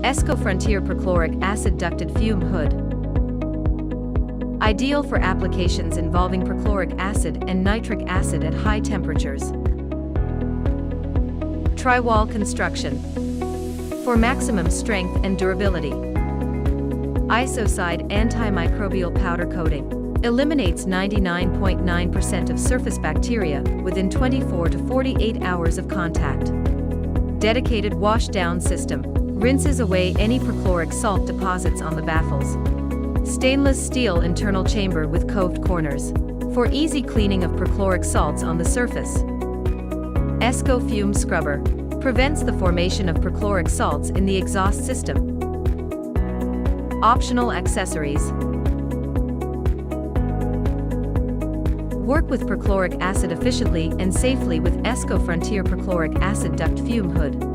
Esco Frontier perchloric acid ducted fume hood. Ideal for applications involving perchloric acid and nitric acid at high temperatures. Tri-wall construction. For maximum strength and durability. Isocide antimicrobial powder coating. Eliminates 99.9% of surface bacteria within 24 to 48 hours of contact. Dedicated wash-down system. Rinses away any perchloric salt deposits on the baffles. Stainless steel internal chamber with coved corners. For easy cleaning of perchloric salts on the surface. Esco fume scrubber. Prevents the formation of perchloric salts in the exhaust system. Optional accessories. Work with perchloric acid efficiently and safely with Esco Frontier perchloric acid duct fume hood.